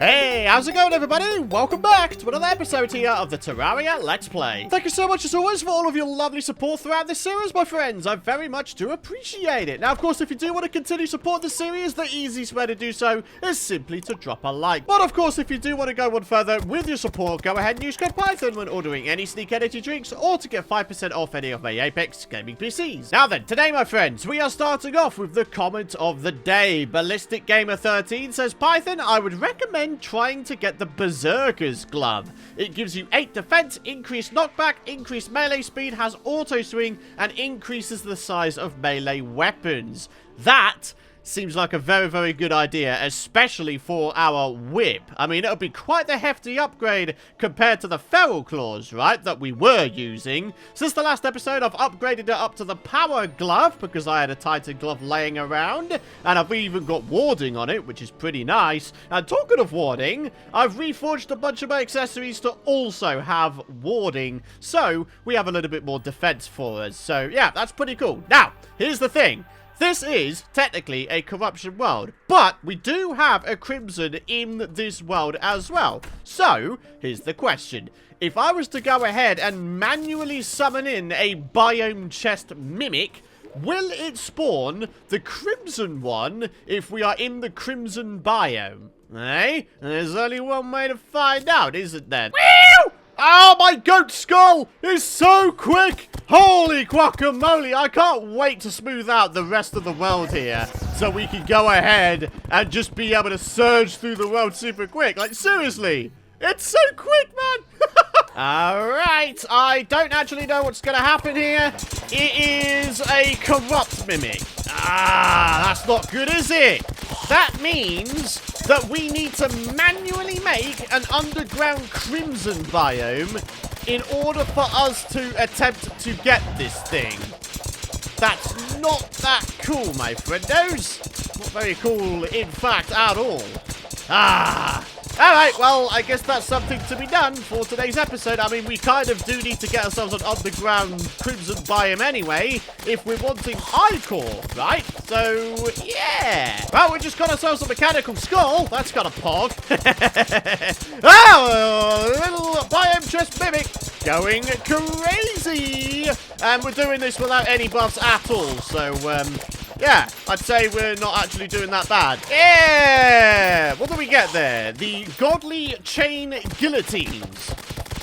Hey, how's it going, everybody? Welcome back to another episode here of the Terraria Let's Play. Thank you so much, as always, for all of your lovely support throughout this series, my friends. I very much do appreciate it. Now, of course, if you do want to continue to support the series, the easiest way to do so is simply to drop a like. But, of course, if you do want to go one further with your support, go ahead and use code Python when ordering any Sneak Energy drinks or to get 5% off any of my Apex gaming PCs. Now then, today, my friends, we are starting off with the comment of the day. Ballistic Gamer 13 says, Python, I would recommend trying to get the Berserker's Glove. It gives you 8 defense, increased knockback, increased melee speed, has auto swing, and increases the size of melee weapons. That seems like a very, very good idea, especially for our whip. I mean, it'll be quite the hefty upgrade compared to the Feral Claws, right, that we were using. Since the last episode, I've upgraded it up to the Power Glove because I had a Titan Glove laying around, and I've even got warding on it, which is pretty nice. And talking of warding, I've reforged a bunch of my accessories to also have warding, so we have a little bit more defense for us. So, yeah, that's pretty cool. Now, here's the thing. This is technically a corruption world, but we do have a Crimson in this world as well. So, here's the question. If I was to go ahead and manually summon in a Biome chest Mimic, will it spawn the Crimson one if we are in the Crimson Biome? Eh? There's only one way to find out, isn't there? Woo! Oh, my goat skull is so quick! Holy guacamole! I can't wait to smooth out the rest of the world here so we can go ahead and just be able to surge through the world super quick. Like, seriously, it's so quick, man! Alright, I don't actually know what's going to happen here. It is a corrupt mimic. Ah, that's not good, is it? That means that we need to manually make an underground Crimson biome in order for us to attempt to get this thing. That's not that cool, my friendos. Not very cool, in fact, at all. Ah. Alright, well, I guess that's something to be done for today's episode. I mean, we kind of do need to get ourselves an underground Crimson biome anyway, if we're wanting I-core, right? So, yeah. Well, we just got ourselves a mechanical skull. That's got a pog. Oh, little biome chest mimic going crazy. And we're doing this without any buffs at all, so, yeah, I'd say we're not actually doing that bad. Yeah! What do we get there? The Godly Chain Guillotines.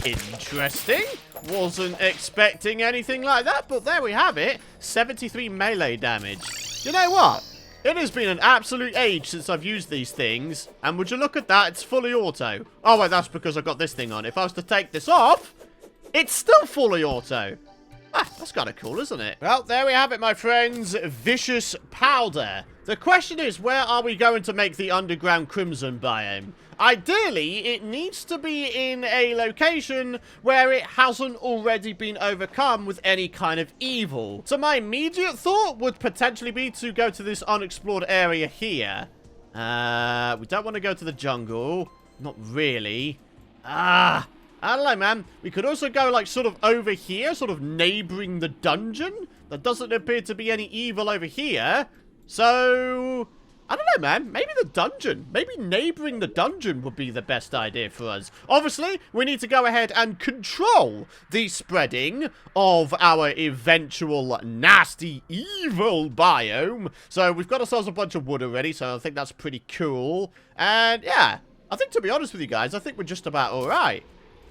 Interesting. Wasn't expecting anything like that, but there we have it. 73 melee damage. You know what? It has been an absolute age since I've used these things. And would you look at that? It's fully auto. Oh, wait, that's because I've got this thing on. If I was to take this off, it's still fully auto. Ah, that's kind of cool, isn't it? Well, there we have it, my friends. Vicious Powder. The question is, where are we going to make the underground Crimson biome? Ideally, it needs to be in a location where it hasn't already been overcome with any kind of evil. So my immediate thought would potentially be to go to this unexplored area here. We don't want to go to the jungle. Not really. I don't know, man. We could also go, like, sort of over here, sort of neighboring the dungeon. There doesn't appear to be any evil over here. So, I don't know, man. Maybe the dungeon. Maybe neighboring the dungeon would be the best idea for us. Obviously, we need to go ahead and control the spreading of our eventual nasty, evil biome. So, we've got ourselves a bunch of wood already, so I think that's pretty cool. And, yeah, I think, to be honest with you guys, I think we're just about all right.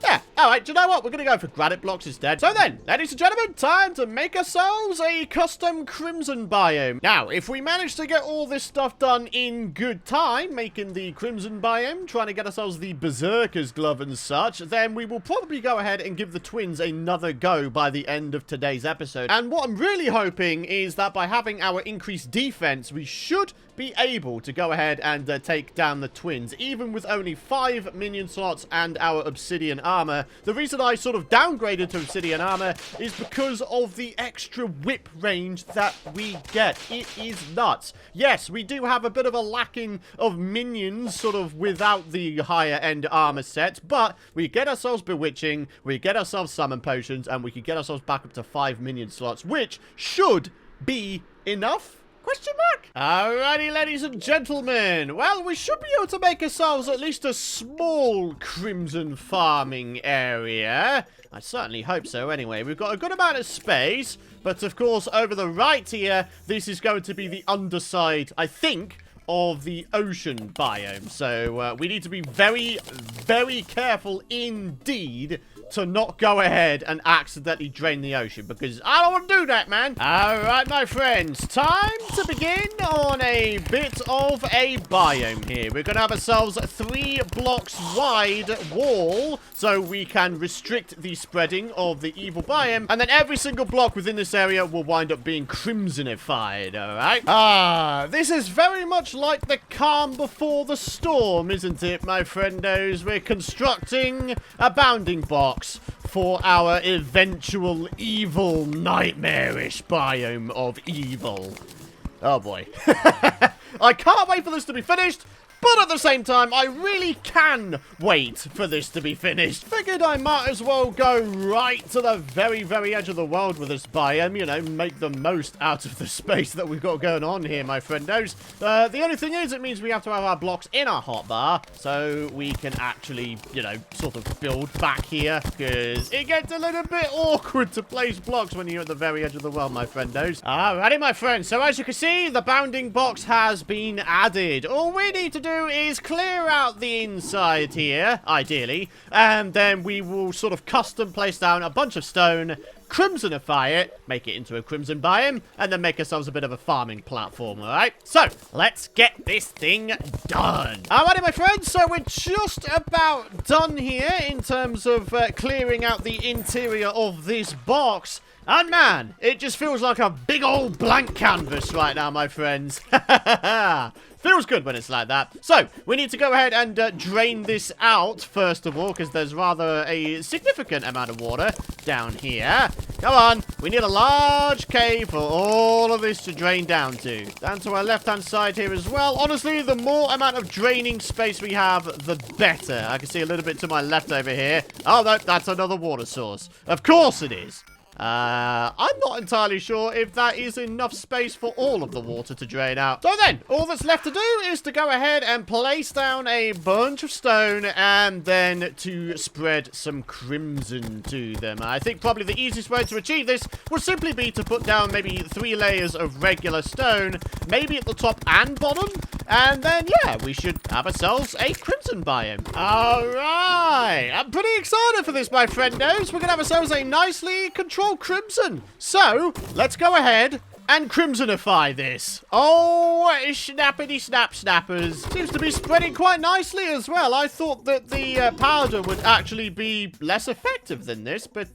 Yeah, alright, do you know what? We're going to go for granite blocks instead. So then, ladies and gentlemen, time to make ourselves a custom Crimson biome. Now, if we manage to get all this stuff done in good time, making the Crimson biome, trying to get ourselves the Berserker's Glove and such, then we will probably go ahead and give the twins another go by the end of today's episode. And what I'm really hoping is that by having our increased defense, we should be able to go ahead and take down the twins, even with only 5 minion slots and our obsidian armor. The reason I sort of downgraded to obsidian armor is because of the extra whip range that we get. It is nuts. Yes, we do have a bit of a lacking of minions sort of without the higher end armor set, but we get ourselves bewitching, we get ourselves summon potions, and we can get ourselves back up to 5 minion slots, which should be enough. Question mark? Alrighty, ladies and gentlemen. Well, we should be able to make ourselves at least a small crimson farming area. I certainly hope so anyway. We've got a good amount of space, but of course, over the right here, this is going to be the underside, I think, of the ocean biome. So we need to be very, very careful indeed to not go ahead and accidentally drain the ocean, because I don't want to do that, man. Alright, my friends, time to begin on a bit of a biome here. We're going to have ourselves 3 blocks wide wall so we can restrict the spreading of the evil biome, and then every single block within this area will wind up being crimsonified, alright? This is very much like the calm before the storm, isn't it, my friendos? We're constructing a bounding box for our eventual evil, nightmarish biome of evil. Oh boy. I can't wait for this to be finished, but at the same time, I really can wait for this to be finished. Figured I might as well go right to the very, very edge of the world with this biome, you know, make the most out of the space that we've got going on here, my friendos. The only thing is, it means we have to have our blocks in our hotbar, so we can actually, you know, sort of build back here, because it gets a little bit awkward to place blocks when you're at the very edge of the world, my friendos. Alrighty, my friends, so as you can see, the bounding box has been added. All we need to do is clear out the inside here, ideally, and then we will sort of custom place down a bunch of stone, crimsonify it, make it into a crimson biome, and then make ourselves a bit of a farming platform, alright? So, let's get this thing done. Alrighty, my friends, so we're just about done here in terms of clearing out the interior of this box. And man, it just feels like a big old blank canvas right now, my friends. Feels good when it's like that. So, we need to go ahead and drain this out, first of all, because there's rather a significant amount of water down here. Come on, we need a large cave for all of this to drain down to. Down to our left-hand side here as well. Honestly, the more amount of draining space we have, the better. I can see a little bit to my left over here. Oh, no, that's another water source. Of course it is. I'm not entirely sure if that is enough space for all of the water to drain out. So then, all that's left to do is to go ahead and place down a bunch of stone and then to spread some crimson to them. I think probably the easiest way to achieve this would simply be to put down maybe 3 layers of regular stone, maybe at the top and bottom, and then, yeah, we should have ourselves a crimson biome. Alright, I'm pretty excited for this, my friendos. We're going to have ourselves a nicely controlled crimson. So, let's go ahead and crimsonify this. Oh, snappity snap snappers. Seems to be spreading quite nicely as well. I thought that the powder would actually be less effective than this, but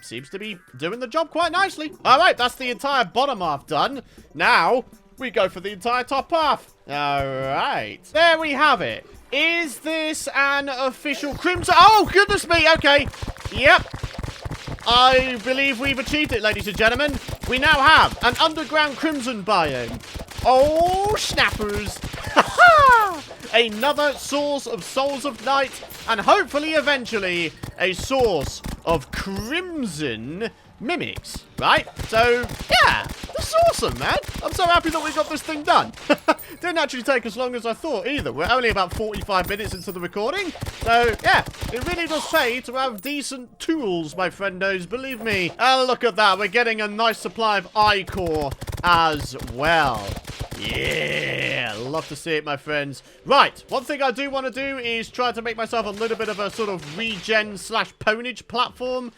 seems to be doing the job quite nicely. Alright, that's the entire bottom half done. Now, we go for the entire top half. Alright, there we have it. Is this an official crimson? Oh, goodness me, okay. Yep. I believe we've achieved it, ladies and gentlemen. We now have an underground crimson biome. Oh, snappers. Another source of souls of night, and hopefully, eventually, a source of crimson mimics, right? So, yeah, this is awesome, man. I'm so happy that we got this thing done. Didn't actually take as long as I thought either. We're only about 45 minutes into the recording. So, yeah, it really does pay to have decent tools, my friendos, believe me. And look at that, we're getting a nice supply of ichor as well. Yeah, love to see it, my friends. Right, one thing I do want to do is try to make myself a little bit of a sort of regen / ponage platform.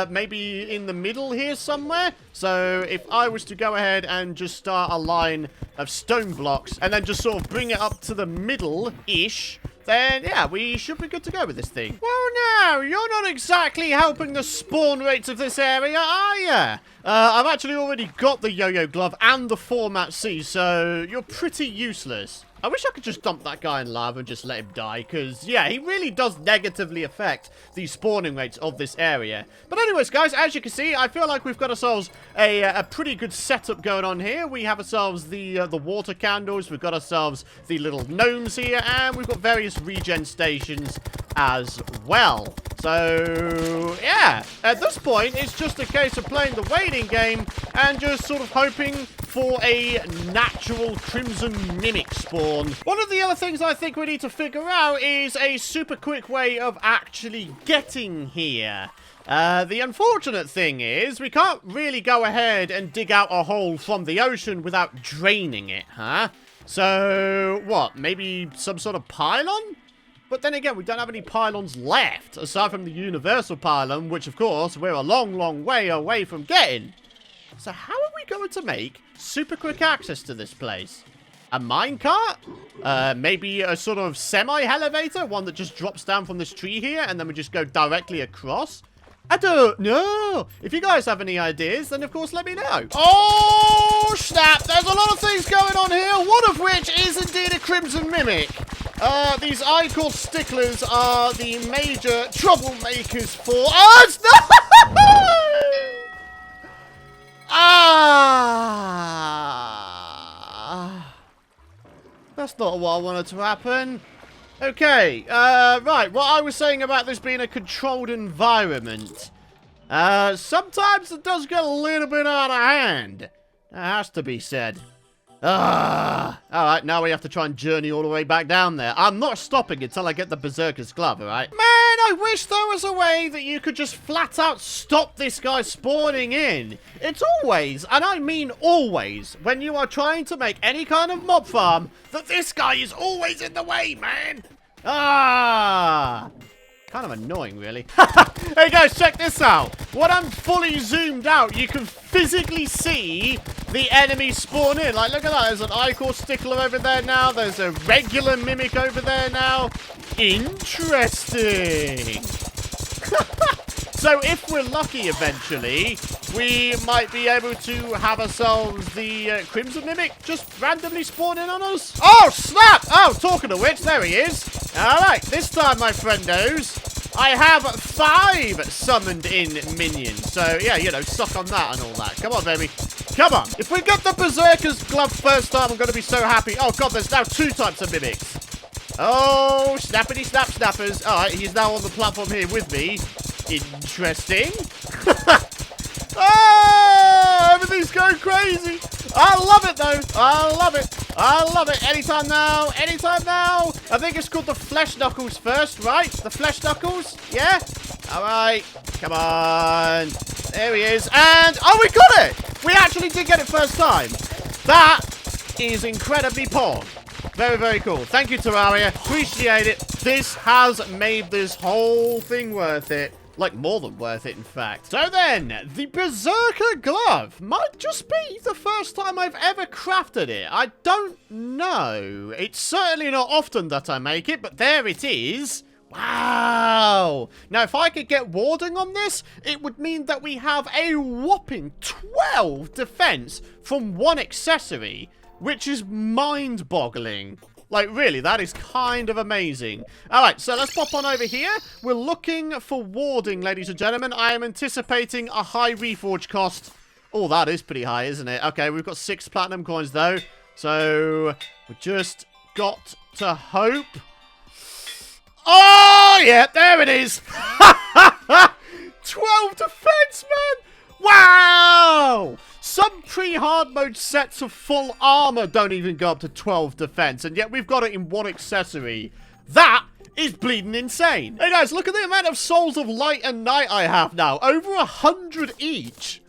Maybe in the middle here somewhere. So if I was to go ahead and just start a line of stone blocks and then just sort of bring it up to the middle-ish, then, yeah, we should be good to go with this thing. Well, now, you're not exactly helping the spawn rates of this area, are you? I've actually already got the yo-yo glove and the format C, so you're pretty useless. I wish I could just dump that guy in lava and just let him die, because, yeah, he really does negatively affect the spawning rates of this area. But anyways, guys, as you can see, I feel like we've got ourselves a pretty good setup going on here. We have ourselves the water candles, we've got ourselves the little gnomes here, and we've got various regen stations as well. So, yeah, at this point, it's just a case of playing the waiting game and just sort of hoping for a natural Crimson Mimic spawn. One of the other things I think we need to figure out is a super quick way of actually getting here. The unfortunate thing is we can't really go ahead and dig out a hole from the ocean without draining it, huh? So, what, maybe some sort of pylon? But then again, we don't have any pylons left, aside from the universal pylon, which, of course, we're a long, long way away from getting. So how are we going to make super quick access to this place? A minecart? Maybe a sort of semi-elevator? One that just drops down from this tree here, and then we just go directly across? I don't know. If you guys have any ideas, then of course let me know. Oh, snap. There's a lot of things going on here, one of which is indeed a Crimson Mimic. These icon sticklers are the major troublemakers for... Oh, it's not... That's not what I wanted to happen. Okay, right, what I was saying about this being a controlled environment. Sometimes it does get a little bit out of hand. That has to be said. Alright, now we have to try and journey all the way back down there. I'm not stopping until I get the Berserker's Glove, alright? Man, I wish there was a way that you could just flat out stop this guy spawning in. It's always, and I mean always, when you are trying to make any kind of mob farm, that this guy is always in the way, man. Kind of annoying, really. Hey guys, check this out. When I'm fully zoomed out, you can physically see the enemy spawn in. Like, look at that. There's an Icor Stickler over there now. There's a regular Mimic over there now. Interesting. So if we're lucky eventually, we might be able to have ourselves the Crimson Mimic just randomly spawn in on us. Oh, snap! Oh, talking of which, there he is. All right, this time, my friendos, I have 5 summoned in minions. So, yeah, you know, suck on that and all that. Come on, baby. Come on. If we get the Berserker's Glove first time, I'm going to be so happy. Oh, God, there's now 2 types of Mimics. Oh, snappity snap snappers. All right, he's now on the platform here with me. Interesting. Oh, everything's going crazy. I love it, though. I love it. I love it. Anytime now. Anytime now. I think it's called the Flesh Knuckles first, right? The Flesh Knuckles. Yeah? All right. Come on. There he is. And, oh, we got it. We actually did get it first time. That is incredibly pog. Very, very cool. Thank you, Terraria. Appreciate it. This has made this whole thing worth it. Like, more than worth it, in fact. So then, the Berserker Glove might just be the first time I've ever crafted it. I don't know. It's certainly not often that I make it, but there it is. Wow. Now, if I could get warding on this, it would mean that we have a whopping 12 defense from 1 accessory, which is mind-boggling. Like, really, that is kind of amazing. Alright, so let's pop on over here. We're looking for warding, ladies and gentlemen. I am anticipating a high reforge cost. Oh, that is pretty high, isn't it? Okay, we've got 6 platinum coins, though. So, we just got to hope. Oh, yeah, there it is. 12 defense, man. Wow! Some pre-hard mode sets of full armor don't even go up to 12 defense, and yet we've got it in 1 accessory. That is bleeding insane. Hey guys, look at the amount of souls of light and night I have now. Over 100 each.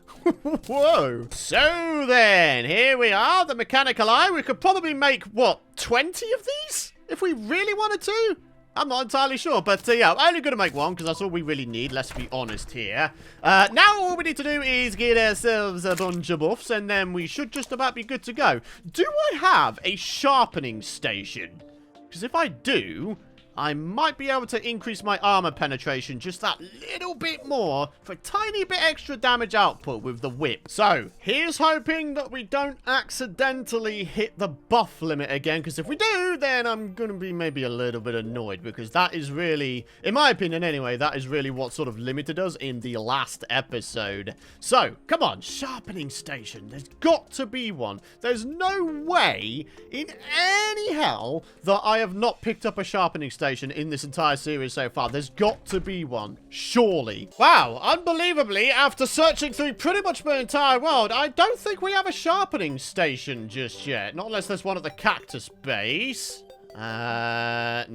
Whoa. So then, here we are, the mechanical eye. We could probably make, what, 20 of these? If we really wanted to? I'm not entirely sure, but yeah, I'm only going to make 1 because that's all we really need, let's be honest here. Now all we need to do is get ourselves a bunch of buffs, and then we should just about be good to go. Do I have a sharpening station? Because if I do, I might be able to increase my armor penetration just that little bit more for a tiny bit extra damage output with the whip. So, here's hoping that we don't accidentally hit the buff limit again, because if we do, then I'm going to be maybe a little bit annoyed, because that is really, in my opinion anyway, that is really what sort of limited us in the last episode. So, come on, sharpening station. There's got to be one. There's no way in any hell that I have not picked up a sharpening station station in this entire series so far. There's got to be one. Surely. Wow. Unbelievably, after searching through pretty much my entire world, I don't think we have a sharpening station just yet. Not unless there's one at the cactus base. Nope.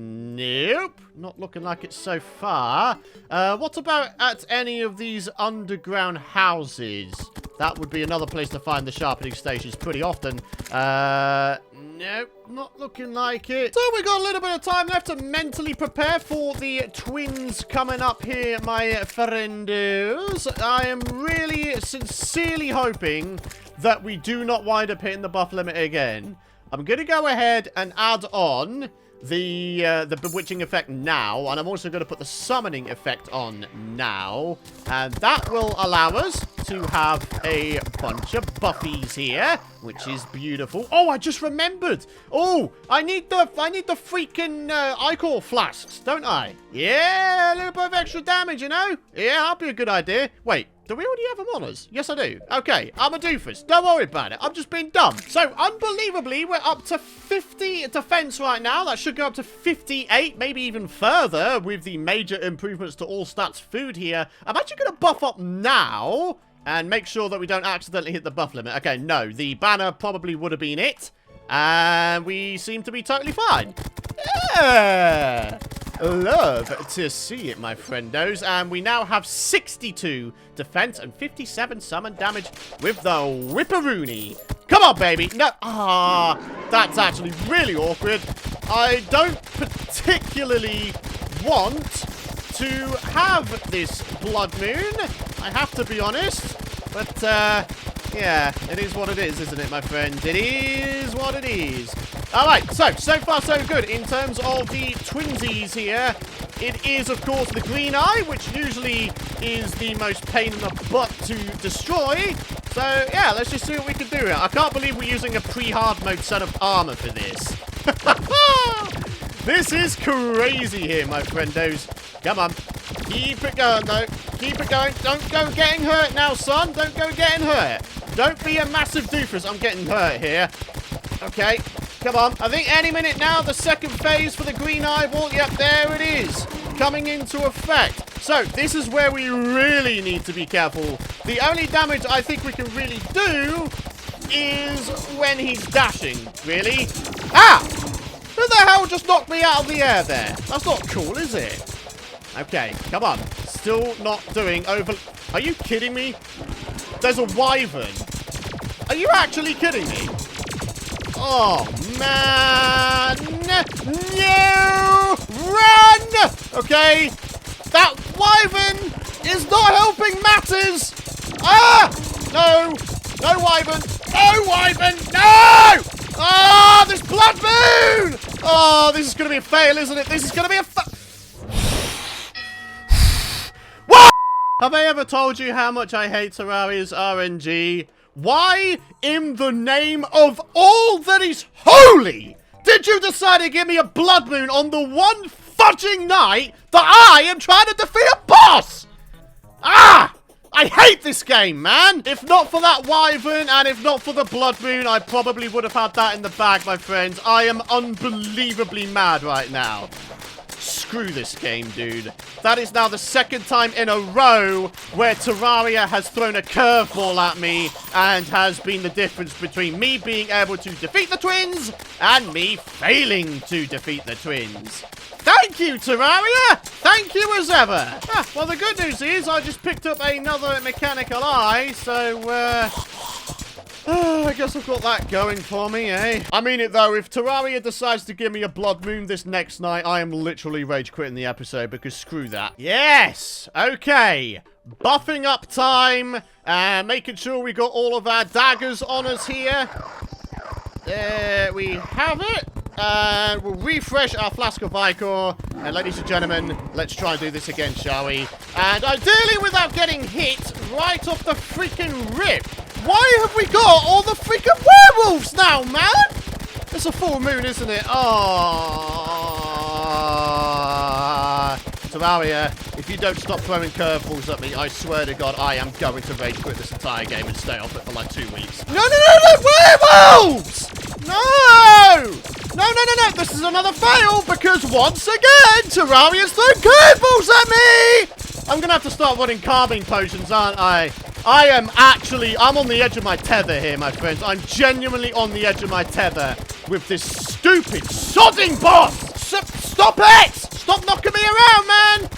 Not looking like it so far. What about at any of these underground houses? That would be another place to find the sharpening stations pretty often. Nope, not looking like it. So we got a little bit of time left to mentally prepare for the twins coming up here, my friendos. I am really sincerely hoping that we do not wind up hitting the buff limit again. I'm going to go ahead and add on the bewitching effect now, and I'm also going to put the summoning effect on now, and that will allow us to have a bunch of buffies here, which is beautiful. Oh, I just remembered. Oh, I need the freaking ichor flasks, don't I? Yeah, a little bit of extra damage, you know? Yeah, that'd be a good idea. Wait. Do we already have them on us? Yes, I do. Okay, I'm a doofus. Don't worry about it. I'm just being dumb. So, unbelievably, we're up to 50 defense right now. That should go up to 58, maybe even further with the major improvements to all stats food here. I'm actually going to buff up now and make sure that we don't accidentally hit the buff limit. Okay, no. The banner probably would have been it. And we seem to be totally fine. Yeah! Love to see it, my friendos. And we now have 62 defense and 57 summon damage with the Whipperoony. Come on, baby. No. Ah, that's actually really awkward. I don't particularly want to have this blood moon. I have to be honest. But, yeah, it is what it is, isn't it, my friend? It is what it is. All right, so far so good. In terms of the twinsies here, it is, of course, the green eye, which usually is the most pain in the butt to destroy. So, yeah, let's just see what we can do here. I can't believe we're using a pre-hard mode set of armor for this. This is crazy here, my friendos. Come on. Keep it going, though. Keep it going. Don't go getting hurt now, son. Don't go getting hurt. Don't be a massive doofus. I'm getting hurt here. Okay. Come on. I think any minute now, the second phase for the green eyeball. Yep, there it is. Coming into effect. So, this is where we really need to be careful. The only damage I think we can really do is when he's dashing, really. Ah! Who the hell just knocked me out of the air there? That's not cool, is it? Okay, come on. Still not doing over... Are you kidding me? There's a wyvern. Are you actually kidding me? Oh, man. No! Run! Okay. That wyvern is not helping matters. Ah! No. No wyvern. No wyvern. No! Ah, this blood moon! Oh, this is going to be a fail, isn't it? This is going to be a What? Have I ever told you how much I hate Terraria's RNG? Why, in the name of all that is holy, did you decide to give me a blood moon on the one fudging night that I am trying to defeat a boss? Ah! I hate this game, man! If not for that wyvern, and if not for the blood moon, I probably would have had that in the bag, my friends. I am unbelievably mad right now. Screw this game, dude. That is now the second time in a row where Terraria has thrown a curveball at me and has been the difference between me being able to defeat the twins and me failing to defeat the twins. Thank you, Terraria! Thank you as ever! Ah, well, the good news is I just picked up another mechanical eye, so, I guess I've got that going for me, eh? I mean it, though. If Terraria decides to give me a blood moon this next night, I am literally rage quitting the episode, because screw that. Yes! Okay. Buffing up time, and making sure we got all of our daggers on us here. There we have it. And we'll refresh our flask of Ichor. And ladies and gentlemen, let's try and do this again, shall we? And ideally without getting hit right off the freaking rip. Why have we got all the freaking werewolves now, man? It's a full moon, isn't it? Oh, Terraria, if you don't stop throwing curveballs at me, I swear to God, I am going to rage quit this entire game and stay off it for like 2 weeks. No, no, no, no, werewolves! No! No, no, no, no. This is another fail because once again, Terraria's throwing curveballs at me. I'm going to have to start running calming potions, aren't I? I'm on the edge of my tether here, my friends. I'm genuinely on the edge of my tether with this stupid sodding boss. Stop it. Stop knocking me around, man.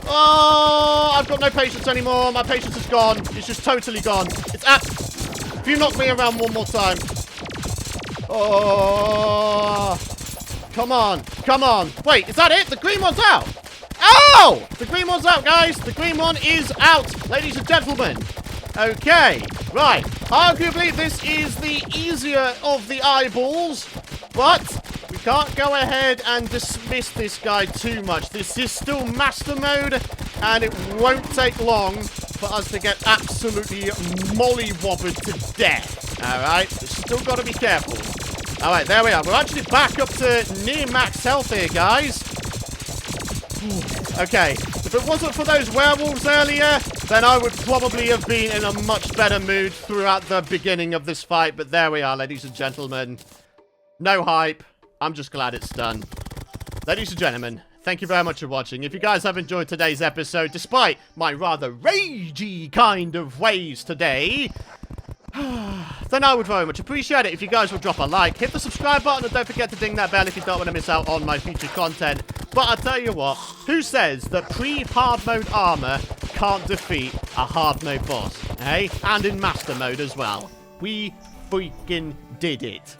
Oh, I've got no patience anymore. My patience is gone. It's just totally gone. If you knock me around one more time. Oh, come on. Come on. Wait, is that it? The green one's out. Oh, the green one's out, guys. The green one is out, ladies and gentlemen. Okay, right. Arguably, this is the easier of the eyeballs, but we can't go ahead and dismiss this guy too much. This is still master mode, and it won't take long for us to get absolutely mollywobbered to death. All right, still got to be careful. All right, there we are. We're actually back up to near max health here, guys. Okay, if it wasn't for those werewolves earlier, then I would probably have been in a much better mood throughout the beginning of this fight. But there we are, ladies and gentlemen. No hype. I'm just glad it's done. Ladies and gentlemen, thank you very much for watching. If you guys have enjoyed today's episode, despite my rather ragey kind of ways today, then I would very much appreciate it if you guys would drop a like, hit the subscribe button, and don't forget to ding that bell if you don't want to miss out on my future content. But I'll tell you what, who says that pre-hard mode armor can't defeat a hard mode boss, eh? And in master mode as well. We freaking did it.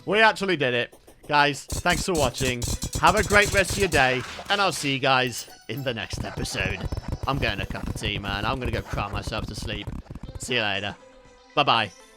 We actually did it. Guys, thanks for watching. Have a great rest of your day, and I'll see you guys in the next episode. I'm getting a cup of tea, man. I'm going to go cry myself to sleep. See you later. Bye-bye.